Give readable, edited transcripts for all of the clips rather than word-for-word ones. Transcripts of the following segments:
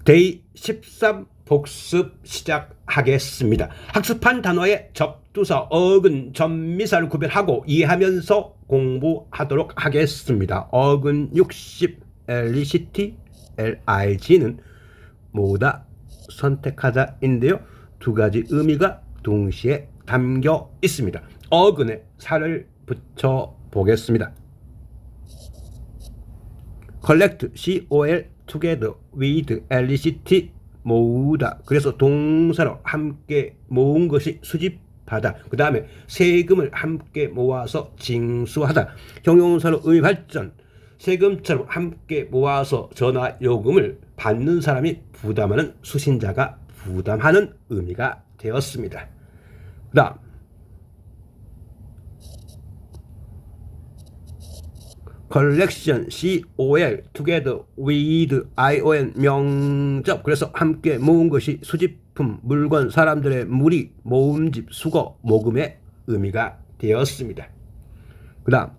데이 13 복습 시작하겠습니다. 학습한 단어의 접두사, 어근, 전미사를 구별하고 이해하면서 공부하도록 하겠습니다. 어근 60, LECT, LIG는 뭐다? 선택하다인데요. 두 가지 의미가 동시에 담겨 있습니다. 어근에 살을 붙여 보겠습니다. collect, COL, together, with, LECT, 모으다. 그래서 동사로 함께 모은 것이 수집하다. 그 다음에 세금을 함께 모아서 징수하다. 형용사로 의미 발전. 세금처럼 함께 모아서 전화 요금을 받는 사람이 부담하는, 수신자가 부담하는 의미가 되었습니다. 그 다음 collection, COL, together, with, ION, 명접. 그래서 함께 모은 것이 수집품, 물건, 사람들의 무리, 모음집, 수거, 모금의 의미가 되었습니다. 그 다음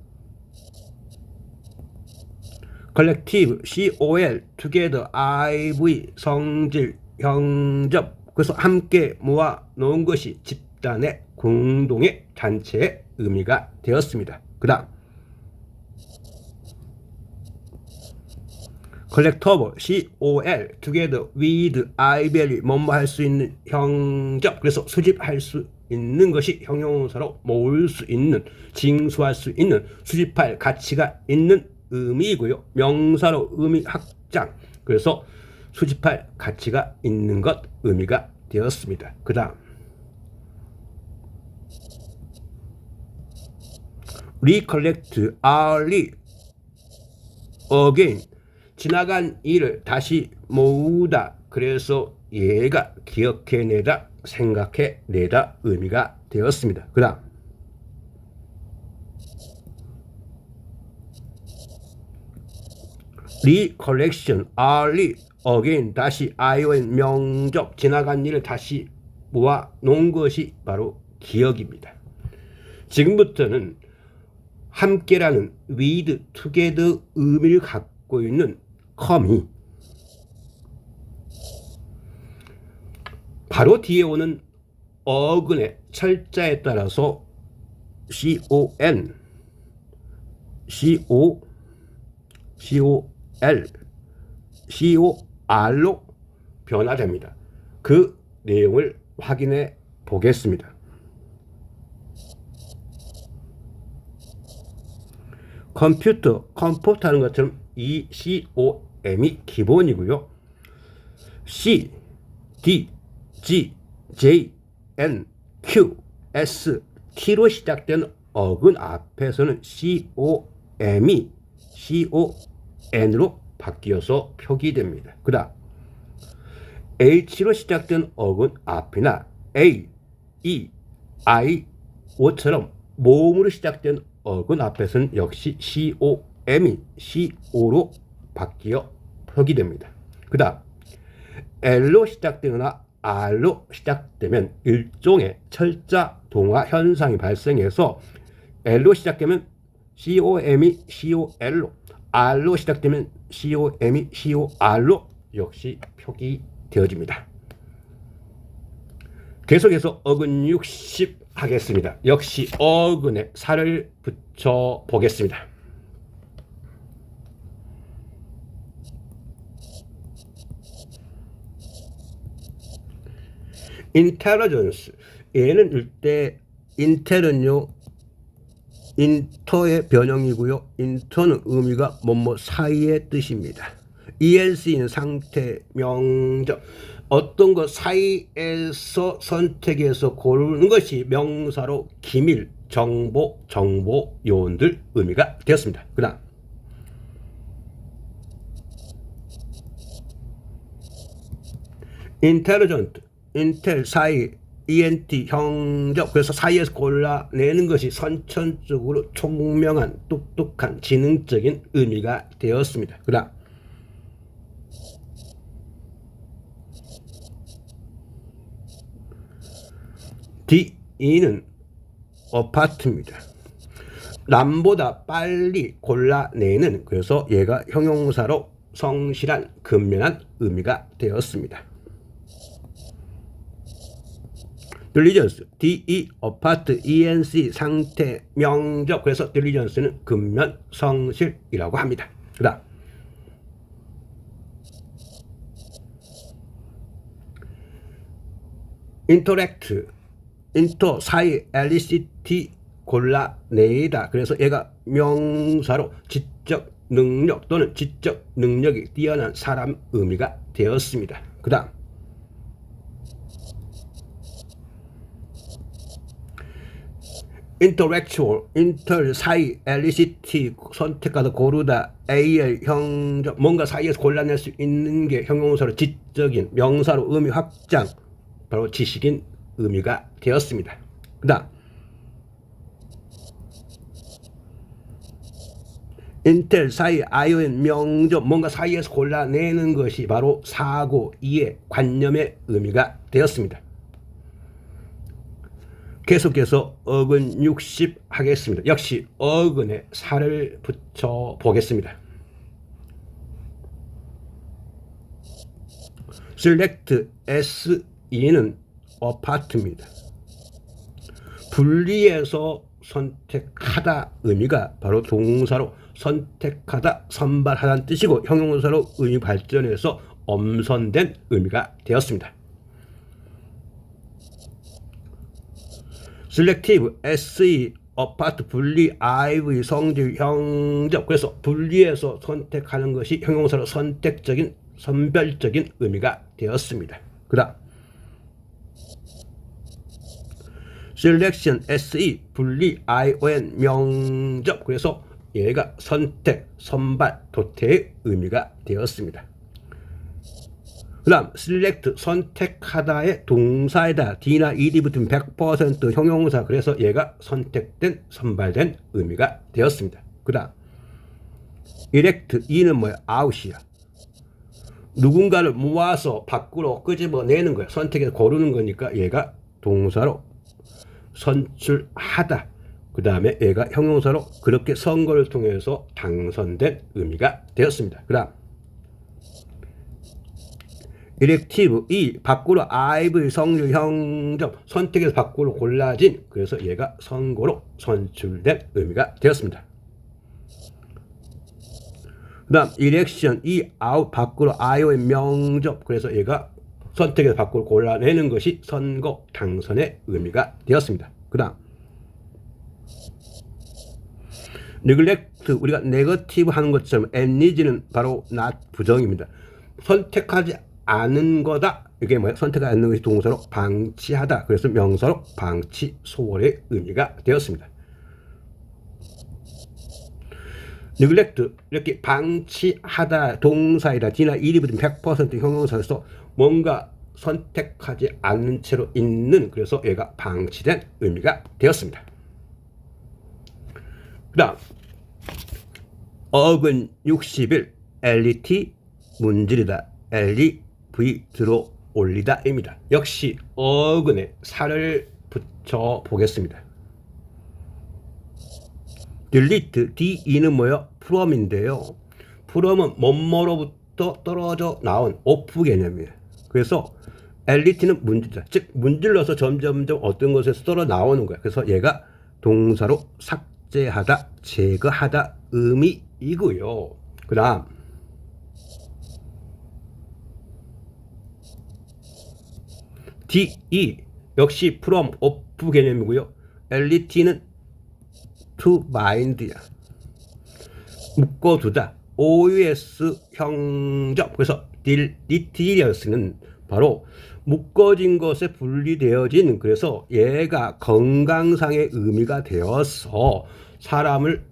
collective, COL, together, IV, 성질, 형접. 그래서 함께 모아 놓은 것이 집단의, 공동의, 단체의 의미가 되었습니다. 그 다음 collectible, COL, together, with, IVL, 뭐뭐 할 수 있는, 형접. 그래서 수집할 수 있는 것이 형용사로 모을 수 있는, 징수할 수 있는, 수집할 가치가 있는 의미이고요. 명사로 의미 확장. 그래서 수집할 가치가 있는 것 의미가 되었습니다. 그 다음 recollect, early, again. 지나간 일을 다시 모으다. 그래서 얘가 기억해내다, 생각해내다 의미가 되었습니다. 그 다음 recollection, early, again, 다시, ION, 명적. 지나간 일을 다시 모아 놓은 것이 바로 기억입니다. 지금부터는 함께라는 with, together 의미를 갖고 있는 com이 바로 뒤에 오는 어근의 철자에 따라서 CON, COL, COR로 변화됩니다. 그 내용을 확인해 보겠습니다. 컴퓨터, 컴포트 하는 것처럼 이 COM이 기본이고요. C, D, G, J, N, Q, S, T로 시작된 어근 앞에서는 COM이 CON으로 바뀌어서 표기됩니다. 그 다음 H로 시작된 어근 앞이나 A, E, I, O처럼 모음으로 시작된 어근 앞에서는 역시 COM이 CO로 바뀌어 표기됩니다. 그 다음 L로 시작되거나 R로 시작되면 일종의 철자 동화 현상이 발생해서 L로 시작되면 COM이 COL로, R로 시작되면 COM이 COR로 역시 표기되어집니다. 계속해서 어근 60 하겠습니다. 역시 어근에 살을 붙여 보겠습니다. intelligence, 얘는 일대 인텔은요 인터의 변형이고요. 인터는 의미가 뭐뭐 사이의 뜻입니다. ENC는 상태, 명적. 어떤 것 사이에서 선택해서 고르는 것이 명사로 기밀, 정보, 정보 요원들 의미가 되었습니다. 그 다음 intelligent, 인텔 사이, ENT 형적. 그래서 사이에서 골라내는 것이 선천적으로 총명한, 똑똑한, 지능적인 의미가 되었습니다. 그 다음 D는 아파트입니다. 남보다 빨리 골라내는. 그래서 얘가 형용사로 성실한, 근면한 의미가 되었습니다. 딜리전스, DE, 어파트, ENC, 상태, 명적. 그래서 딜리전스는 근면, 성실이라고 합니다. 그 다음 인터랙트, 인터, 사이, 엘리시티, 골라내다. 그래서 얘가 명사로 지적 능력 또는 지적 능력이 뛰어난 사람 의미가 되었습니다. 그 다음 intellectual, inter, 사이, elicit, 선택하다, 고르다, AL, 형적, 뭔가 사이에서 골라낼 수 있는 게 형용사로 지적인, 명사로 의미 확장, 바로 지식인 의미가 되었습니다. 그 다음 인텔, 사이, ION, 명적, 뭔가 사이에서 골라내는 것이 바로 사고, 이해, 관념의 의미가 되었습니다. 계속해서 어근 60 하겠습니다. 역시 어근에 살을 붙여 보겠습니다. select SE는 apart입니다. 분리해서 선택하다 의미가 바로 동사로 선택하다, 선발하다는 뜻이고 형용사로 의미 발전해서 엄선된 의미가 되었습니다. selective, SE, apart, 분리, IV, 성질, 형적. 그래서 분리해서 선택하는 것이 형용사로 선택적인, 선별적인 의미가 되었습니다. 그 다음 selection, SE, 분리, ION, 명적. 그래서 얘가 선택, 선발, 도태의 의미가 되었습니다. 그 다음 select, 선택하다의 동사에다 D나 ED 붙으면 100% 형용사. 그래서 얘가 선택된, 선발된 의미가 되었습니다. 그 다음 elect, E는 뭐야? out이야. 누군가를 모아서 밖으로 끄집어내는 거야. 선택해서 고르는 거니까 얘가 동사로 선출하다. 그 다음에 얘가 형용사로 그렇게 선거를 통해서 당선된 의미가 되었습니다. 그 다음 elective, E, 밖으로 IV, 성질, 형적, 선택해서 밖으로 골라진. 그래서 얘가 선거로 선출된 의미가 되었습니다. 그 다음 election, E, out, 밖으로 IO의 명적. 그래서 얘가 선택해서 밖으로 골라내는 것이 선거, 당선의 의미가 되었습니다. 그 다음 neglect, 우리가 네거티브 하는 것처럼 need는 바로 not, 부정입니다. 선택하지 않은 거다. 이게 뭐야? 선택하지 않는 것이 동사로 방치하다. 그래서 명사로 방치, 소홀의 의미가 되었습니다. neglect, 이렇게 방치하다 동사이다. D나 ED 붙으면 100% 형용사에서 뭔가 선택하지 않는 채로 있는. 그래서 얘가 방치된 의미가 되었습니다. 그 다음 어근 60일 LET, 문지르다. LEV, 들어 올리다 입니다. 역시 어근에 살을 붙여 보겠습니다. delete, DE는 뭐예요? from인데요. from은 뭐뭐로부터 떨어져 나온 오프 개념이에요. 그래서 LET는 문지르다. 즉 문질러서 점점점 어떤 것에서 떨어 나오는 거야. 그래서 얘가 동사로 삭제하다, 제거하다 의미이고요. 그 다음 DE 역시 from, off 개념이고요. LET는 to bind야. 묶어두다. OUS 형적. 그래서 deleterious 바로 묶어진 것에 분리되어진. 그래서 얘가 건강상의 의미가 되어서 사람을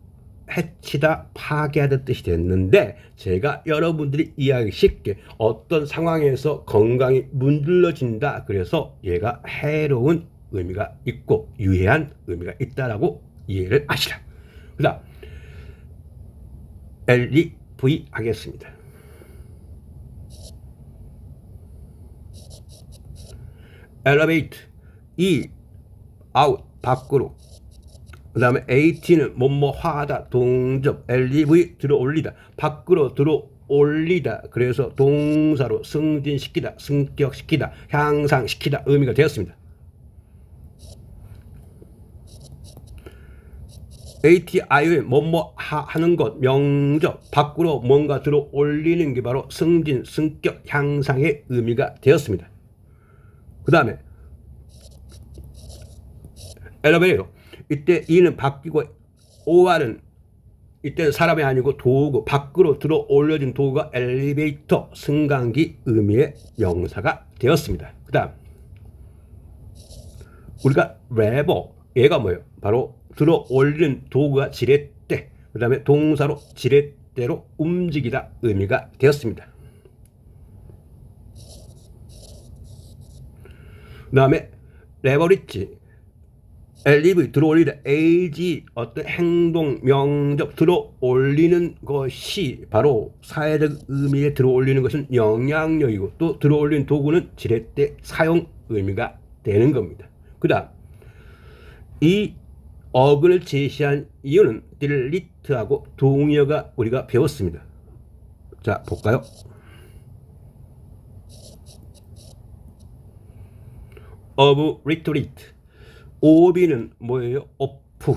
해치다, 파괴하다 뜻이 됐는데, 제가 여러분들이 이해하기 쉽게 어떤 상황에서 건강이 문질러진다. 그래서 얘가 해로운 의미가 있고 유해한 의미가 있다라고 이해를 하시라. 그 다음 LEV 하겠습니다. elevate, E, out, 밖으로. 그 다음에 AT는 뭐뭐 하다, 동접. LEV, 들어 올리다. 밖으로 들어 올리다. 그래서 동사로 승진시키다, 승격시키다, 향상시키다 의미가 되었습니다. ATIO의 뭐뭐 하는 것, 명적, 밖으로 뭔가 들어 올리는 게 바로 승진, 승격, 향상의 의미가 되었습니다. 그 다음에 엘리베이터. 이때 이는 바뀌고 OR은 이때는 사람이 아니고 도구, 밖으로 들어 올려진 도구가 엘리베이터, 승강기 의미의 명사가 되었습니다. 그 다음 우리가 레버, 얘가 뭐예요? 바로 들어 올리는 도구가 지렛대, 그 다음에 동사로 지렛대로 움직이다 의미가 되었습니다. 그 다음에 레버리지, LEV 들어 올리다, AG 어떤 행동, 명적 들어 올리는 것이 바로 사회적 의미에 들어 올리는 것은 영향력이고, 또 들어 올리는 도구는 지렛대 사용 의미가 되는 겁니다. 그 다음 이 어근을 제시한 이유는 딜리트하고 동의어가 우리가 배웠습니다. 자, 볼까요? of retreat. OB는 뭐예요? 오프.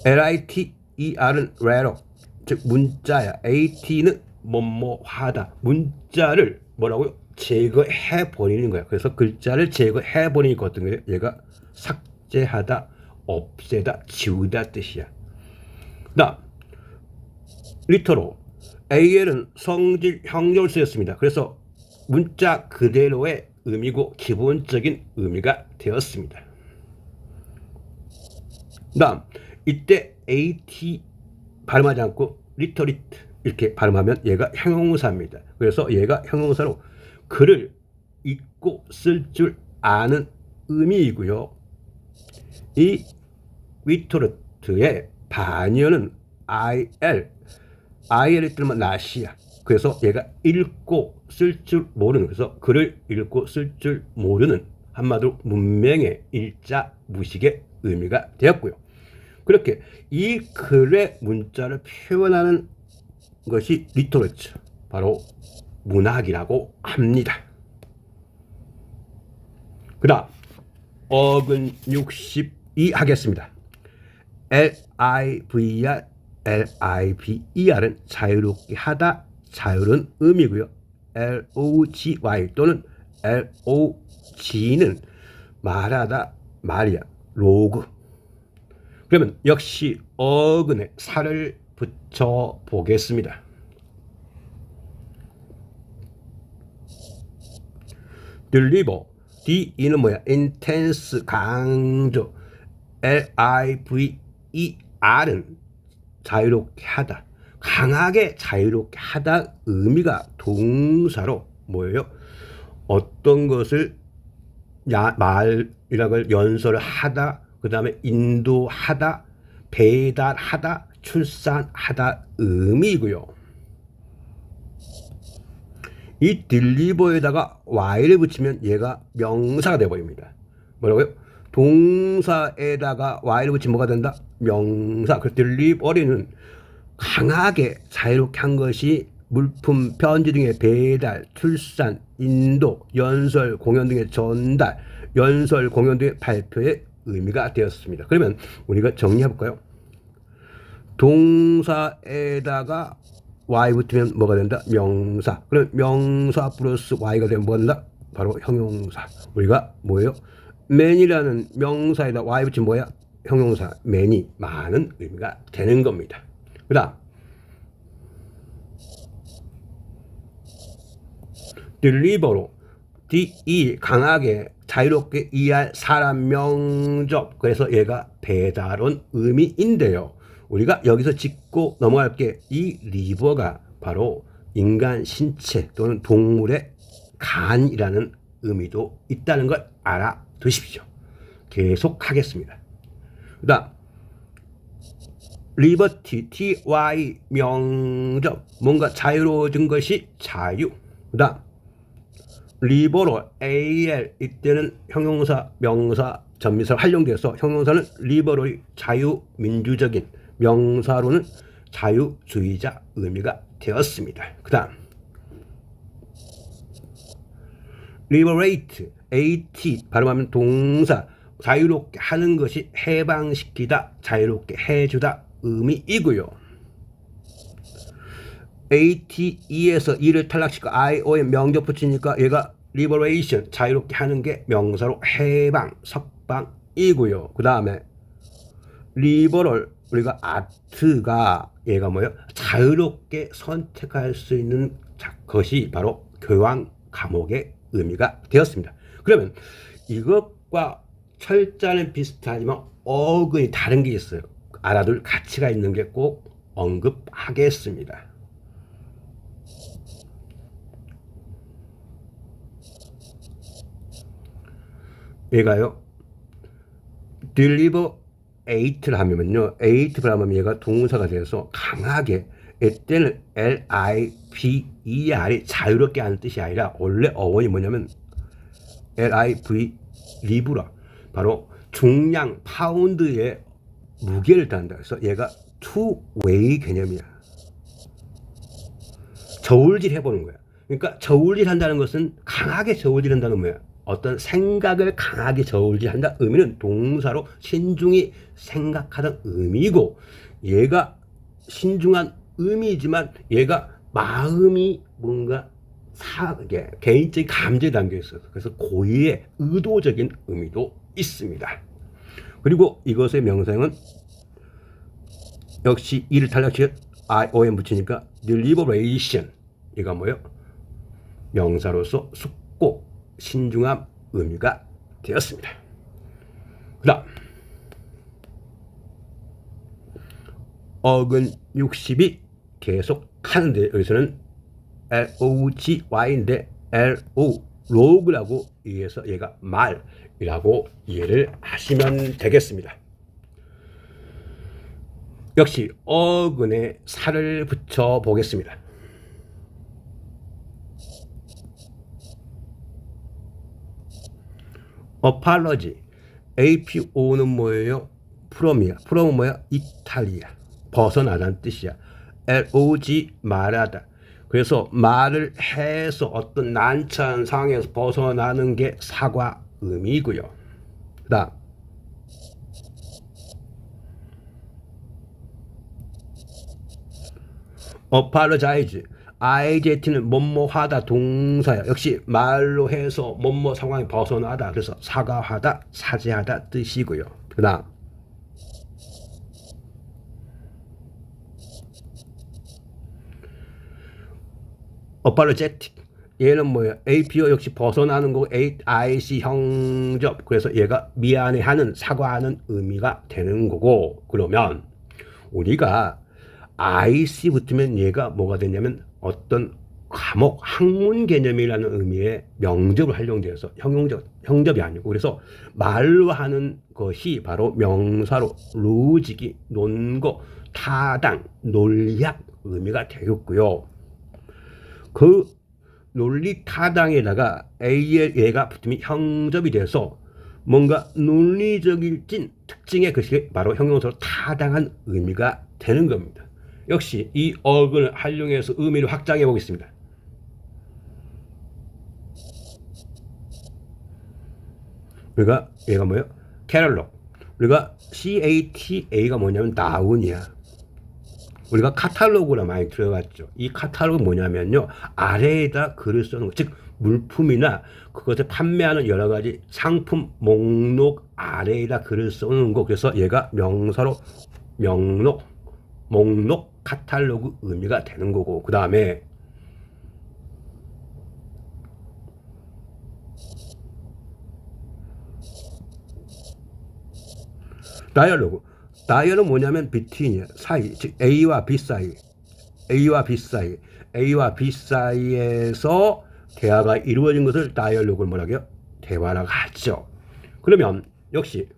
LITER은 letter, 즉 문자야. AT는 뭐뭐하다. 문자를 뭐라고요? 제거해 버리는 거야. 그래서 글자를 제거해 버리니까 어떤 거예요? 얘가 삭제하다, 없애다, 지우다 뜻이야. 그다음 리터로 AL은 성질 형용을 쓰였습니다. 그래서 문자 그대로의 의미고 기본적인 의미가 되었습니다. 그다음 이때 AT 발음하지 않고 리터리트 이렇게 발음하면 얘가 형용사입니다. 그래서 얘가 형용사로 글을 읽고 쓸 줄 아는 의미이고요. 이 리터리트의 반연은 IL이 뜨면 낫이야. 그래서 얘가 읽고 쓸 줄 모르는, 그래서 글을 읽고 쓸 줄 모르는, 한마디로 문맹의 일자 무식의 의미가 되었고요. 그렇게 이 글의 문자를 표현하는 것이 리터러처, 바로 문학이라고 합니다. 그 다음 어근 62 하겠습니다. LIVR, LIVER은 자유롭게 하다, 자유로운 의미고요. LOGY 또는 LOG는 말하다, 말이야, 로그. 그러면 역시 어근에 살을 붙여 보겠습니다. deliver, D는 뭐야? intense, 강조. LIVER은 자유롭게 하다, 강하게 자유롭게 하다 의미가 동사로 뭐예요? 어떤 것을 말이라는 걸 연설을 하다, 그 다음에 인도하다, 배달하다, 출산하다 의미이고요. 이 딜리버에다가 y를 붙이면 얘가 명사가 되어버립니다. 뭐라고요? 동사에다가 y를 붙이면 뭐가 된다? 명사. 그 딜리버리는 강하게 자유롭게 한 것이 물품, 편지 등의 배달, 출산, 인도, 연설, 공연 등의 전달, 연설, 공연 등의 발표의 의미가 되었습니다. 그러면 우리가 정리해 볼까요? 동사에다가 y 붙으면 뭐가 된다? 명사. 그럼 명사 플러스 y가 되면 뭐가 된다? 바로 형용사. 우리가 뭐예요? man이라는 명사에다 y 붙이면 뭐야? 형용사. man이 많은 의미가 되는 겁니다. 그 다음 deliver로 de 강하게 자유롭게 이해할 사람, 명적. 그래서 얘가 배달원 의미인데요. 우리가 여기서 짚고 넘어갈 게 이 리버가 바로 인간 신체 또는 동물의 간이라는 의미도 있다는 걸 알아두십시오. 계속 하겠습니다. 그 다음 리버티, ty 명적, 뭔가 자유로워진 것이 자유. 그 다음 리버로 al, 이때는 형용사, 명사, 전미사 활용돼서 형용사는 리버로의 자유민주적인, 명사로는 자유주의자 의미가 되었습니다. 그 다음 liberate, at 발음하면 동사 자유롭게 하는 것이 해방시키다, 자유롭게 해주다 의미이고요. ate에서 e를 탈락시키고 io에 명적 붙이니까 얘가 liberation, 자유롭게 하는 게 명사로 해방, 석방이고요. 그 다음에 liberal, 우리가 art가 얘가 뭐예요? 자유롭게 선택할 수 있는 것이 바로 교양 과목의 의미가 되었습니다. 그러면 이것과 철자는 비슷하지만 어근이 다른 게 있어요. 알아둘 가치가 있는 게 꼭 언급하겠습니다. 얘가요, deliver 8를 하면요, 8를 하면 얘가 동사가 돼서 강하게, 이때는 liver이 자유롭게 하는 뜻이 아니라 원래 어원이 뭐냐면 live라 바로 중량 파운드의 무게를 딴다. 그래서 얘가 two way 개념이야. 저울질 해보는 거야. 그러니까 저울질 한다는 것은 강하게 저울질 한다는 뭐야? 어떤 생각을 강하게 저울질한다 의미는 동사로 신중히 생각하는 의미이고, 얘가 신중한 의미지만 얘가 마음이 뭔가 개인적인 감정에 담겨 있어서 그래서 고의의 의도적인 의미도 있습니다. 그리고 이것의 명사형은 역시 이를 탈락시켜 iom 붙이니까 deliberation, 이가 뭐예요? 명사로서 숙고 신중함 의미가 되었습니다. 그 다음 어근 60이 계속 하는데 여기서는 logY인데 lo 로그라고 이해해서 얘가 말이라고 이해를 하시면 되겠습니다. 역시 어근에 살을 붙여 보겠습니다. apology, APO는 뭐예요? from이야. from은 뭐야? 이탈리아. 벗어나다는 뜻이야. LOG 말하다. 그래서 말을 해서 어떤 난처한 상황에서 벗어나는 게 사과 의미이고요. 그 다음 apologize, IJT는 뭐뭐하다 동사야. 역시 말로 해서 뭐뭐 상황에 벗어나다. 그래서 사과하다, 사죄하다 뜻이고요. 그 다음 apologetic, 얘는 뭐예요? APO 역시 벗어나는 거고 IC 형접, 그래서 얘가 미안해하는, 사과하는 의미가 되는 거고, 그러면 우리가 IC 붙으면 얘가 뭐가 되냐면 어떤 과목, 학문 개념이라는 의미의 명접을 활용되어서 형접이 아니고, 그래서 말로 하는 것이 바로 명사로 로직이 논거, 타당, 논리학 의미가 되겠고요. 그 논리 타당에다가 ALA가 붙으면 형접이 돼서 뭔가 논리적인 특징의 것이 바로 형용사로 타당한 의미가 되는 겁니다. 역시 이 어근을 활용해서 의미를 확장해 보겠습니다. 우리가 얘가 뭐예요? 캐럴록. 우리가 CATA가 뭐냐면 나운이야. 우리가 카탈로그라 많이 들어갔죠. 이 카탈로그 뭐냐면요, 아래에다 글을 써놓은 거, 즉 물품이나 그것을 판매하는 여러 가지 상품 목록 아래에다 글을 써놓은 거. 그래서 얘가 명사로 목록, 카탈로그 의미가 되는 거고, 그 다음에 다이얼은 뭐냐면 between이야. 사이, 즉 A와 B 사이, A와 B 사이에서 대화가 이루어진 것을 다이얼로그를 뭐라고 해요? 대화라고 하죠. 그러면 역시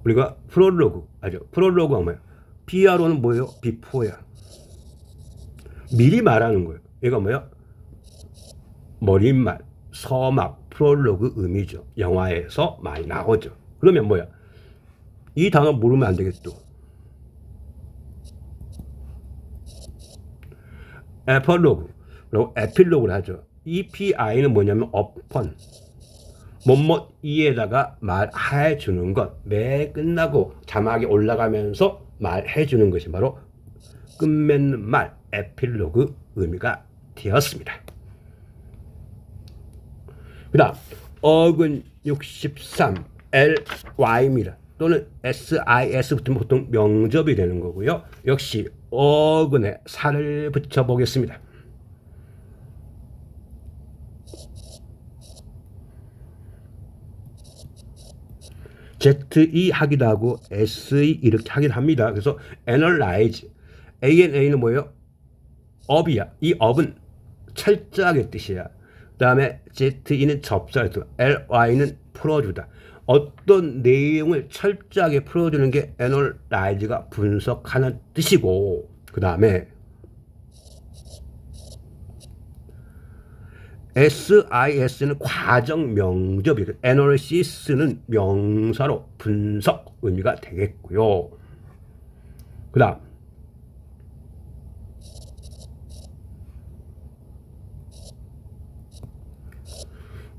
우리가 프롤로그 알죠? 프롤로그가 뭐예요? PRO는 뭐예요? before야. 미리 말하는 거예요. 얘가 뭐예요? 머릿말, 서막, 프롤로그 의미죠. 영화에서 많이 나오죠. 그러면 뭐야? 이 단어 모르면 안 되겠죠. 에필로그라고 에필로그를 하죠. EPI는 뭐냐면 upon 뭐뭐 이에다가 말해 주는 것. 매 끝나고 자막이 올라가면서 말해 주는 것이 바로 끝맺는 말 에필로그 의미가 되었습니다. 그 다음 어근 63 LY입니다. 또는 SIS 붙으면 보통 명접이 되는 거고요. 역시 어근에 살을 붙여 보겠습니다. ZE 하기도 하고 SE 이렇게 하기도 합니다. 그래서 analyze ANA는 뭐예요? 업이야. 이 업은 철저하게 뜻이야. 그 다음에 ZE는 접사해서 LY는 풀어주다. 어떤 내용을 철저하게 풀어주는 게 analyze가 분석하는 뜻이고, 그 다음에 SIS는 과정 명접이고 analysis는 명사로 분석 의미가 되겠고요. 그 다음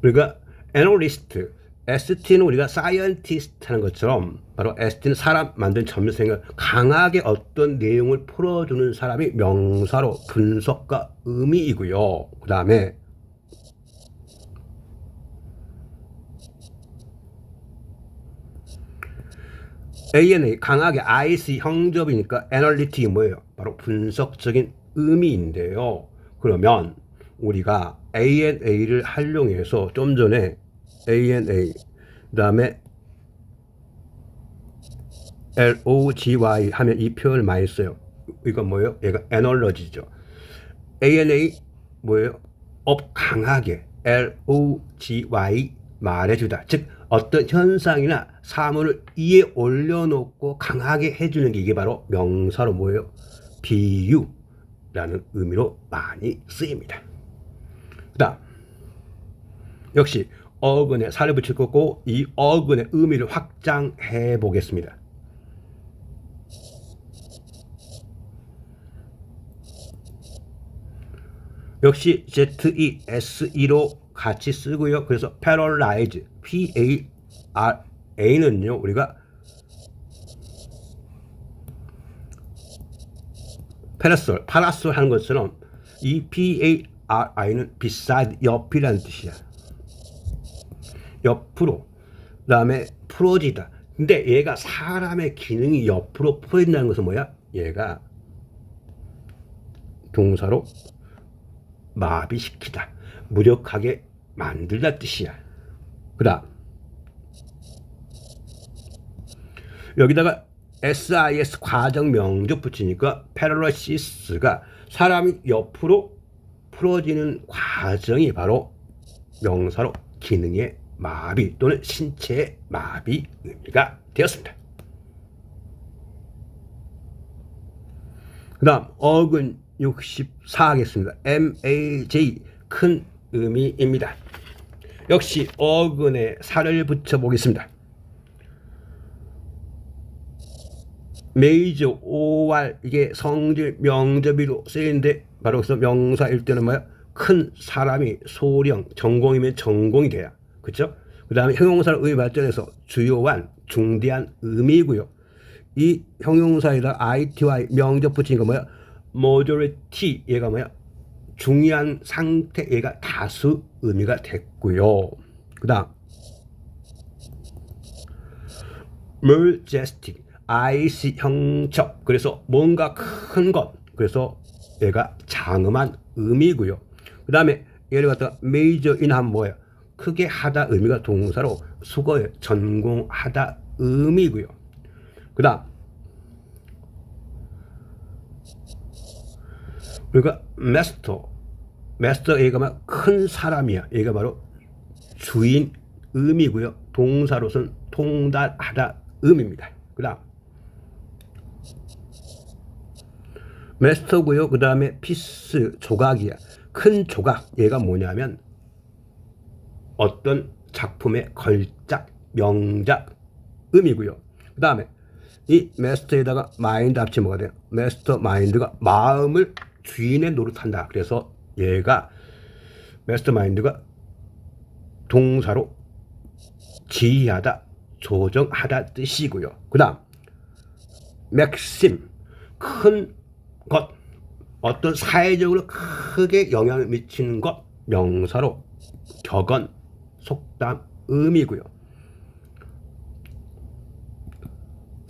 우리가 analyst, ST는 우리가 scientist 하는 것처럼 바로 ST는 사람 만든 점유생을 강하게 어떤 내용을 풀어주는 사람이 명사로 분석과 의미이고요. 그 다음에 ANA 강하게 IC 형접이니까 애널리틱이 뭐예요? 바로 분석적인 의미인데요. 그러면 우리가 ANA를 활용해서 좀 전에 ANA 그 다음에 LOGY 하면 이 표현을 많이 써요. 이건 뭐예요? 얘가 에너지죠. ANA 뭐예요? 업 강하게 LOGY 말해주다. 즉 어떤 현상이나 사물을 위에 올려놓고 강하게 해주는 게 이게 바로 명사로 뭐예요? 비유라는 의미로 많이 쓰입니다. 그 다음 역시 어근에 살을 붙일 거고 이 어근의 의미를 확장해 보겠습니다. 역시 ZE, SE로 같이 쓰고요. 그래서 paralyze, PARA는요, 우리가 파라솔 하는 것처럼 이 PARI는 beside, 옆이라는 뜻이야. 옆으로. 그 다음에 풀어지다. 근데 얘가 사람의 기능이 옆으로 풀어진다는 것은 뭐야? 얘가 동사로 마비시키다. 무력하게 만들다 뜻이야. 그 다음 여기다가 SIS 과정 명접 붙이니까 패럴라시스가 사람이 옆으로 풀어지는 과정이 바로 명사로 기능의 마비 또는 신체의 마비 의미가 되었습니다. 그 다음 어근 64 하겠습니다. MAJ 큰 의미입니다. 역시 어근에 살을 붙여 보겠습니다. 메이저 OR 이게 성질 명접이로 쓰이는데 바로 그래서 명사일 때는 뭐야? 큰 사람이 소령 전공이면 전공이 돼야 그렇죠? 그 다음에 형용사를 의미 발전해서 주요한 중대한 의미이고요. 이 형용사에다 ITY 명접 붙이니까 뭐야? majority 얘가 뭐야? 중요한 상태 얘가 다수 의미가 됐고요. 그 다음 majestic IC 형첩 그래서 뭔가 큰 것 그래서 얘가 장엄한 의미고요. 그 다음에 얘를 갖다가 major in 하면 뭐예요? 크게 하다 의미가 동사로 수거에 전공하다 의미고요. 그 다음 그러니까 마스터 얘가 큰 사람이야. 얘가 바로 주인 의미고요. 동사로서는 통달하다 의미입니다. 그 다음 마스터고요. 그 다음에 피스 조각이야. 큰 조각. 얘가 뭐냐면 어떤 작품의 걸작, 명작 의미고요. 그 다음에 이 master에다가 mind 합치면 뭐가 돼요? master mind가 마음을 주인의 노릇한다. 그래서 얘가 master mind가 동사로 지휘하다, 조정하다 뜻이고요. 그 다음 maxim, 큰 것, 어떤 사회적으로 크게 영향을 미치는 것, 명사로 격언, 속담, 의미고요.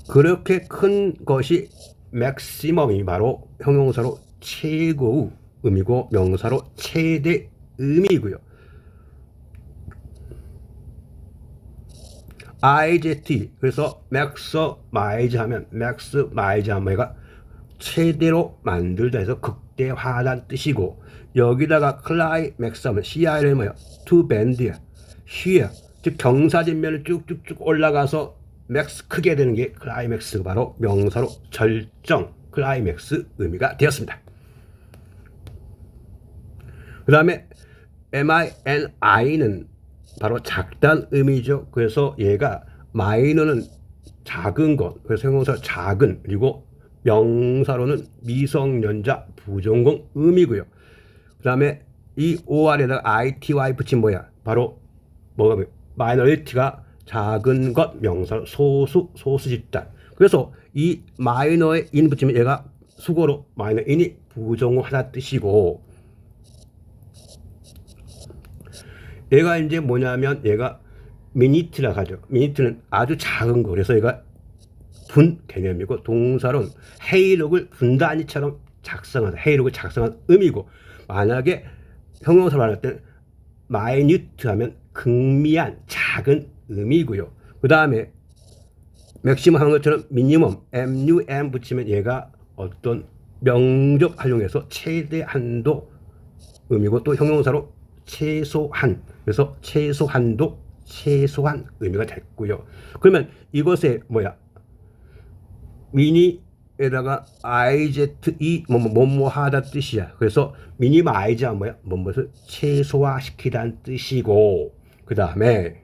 그렇게 큰 것이 maximum이 바로 형용사로 최고의 의미고 명사로 최대 의미고요. IZ, 그래서 maximize 하면 얘가 최대로 만들다 해서 극대화하다는 뜻이고, 여기다가 climax 하면 CI는 뭐야? to bend야. here, 즉 경사진면을 쭉쭉쭉 올라가서 맥스 크게 되는 게 클라이맥스가 바로 명사로 절정, 클라이맥스 의미가 되었습니다. 그 다음에 min이는 바로 작다는 의미죠. 그래서 얘가 마이너는 작은 것, 그래서 형용사 작은, 그리고 명사로는 미성년자, 부정공 의미고요. 그 다음에 이 OR에다가 ITY 붙인 뭐야? 바로 뭐가 마이너리티가 작은 것, 명사 소수 집단. 그래서 이 마이너에 인 붙이면 얘가 수고로 마이너 인이 부정하다 뜻이고, 얘가 이제 뭐냐면 얘가 미니트라 하죠. 미니트는 아주 작은 거. 그래서 얘가 분 개념이고, 동사로는 회의록을 분단위처럼 작성하다, 회의록을 작성한 의미고, 만약에 형용사로 할 때는 마이뉴트 하면 극미한 작은 의미고요. 그 다음에 맥시멈 하는 것처럼 미니멈, MUM 붙이면 얘가 어떤 명적 활용해서 최대한도 의미고, 또 형용사로 최소한, 그래서 최소한도, 최소한 의미가 됐고요. 그러면 이것에 뭐야? 미니에다가 IZE 뭐뭐 하다 뜻이야. 그래서 미니마이즈가 뭐야? 뭐뭐를 최소화시키다는 뜻이고, 그 다음에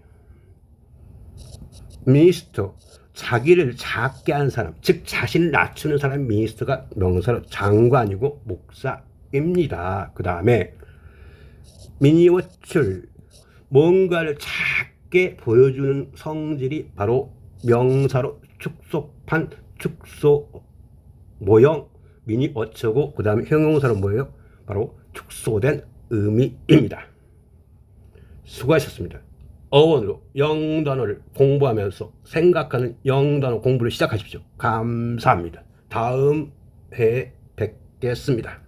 미니스터, 자기를 작게 한 사람, 즉 자신을 낮추는 사람이 미니스터가 명사로 장관이고 목사입니다. 그 다음에 미니어처, 뭔가를 작게 보여주는 성질이 바로 명사로 축소판, 축소 모형, 미니어처고, 그 다음에 형용사로 뭐예요? 바로 축소된 의미입니다. 수고하셨습니다. 어원으로 영단어를 공부하면서 생각하는 영단어 공부를 시작하십시오. 감사합니다. 다음 회에 뵙겠습니다.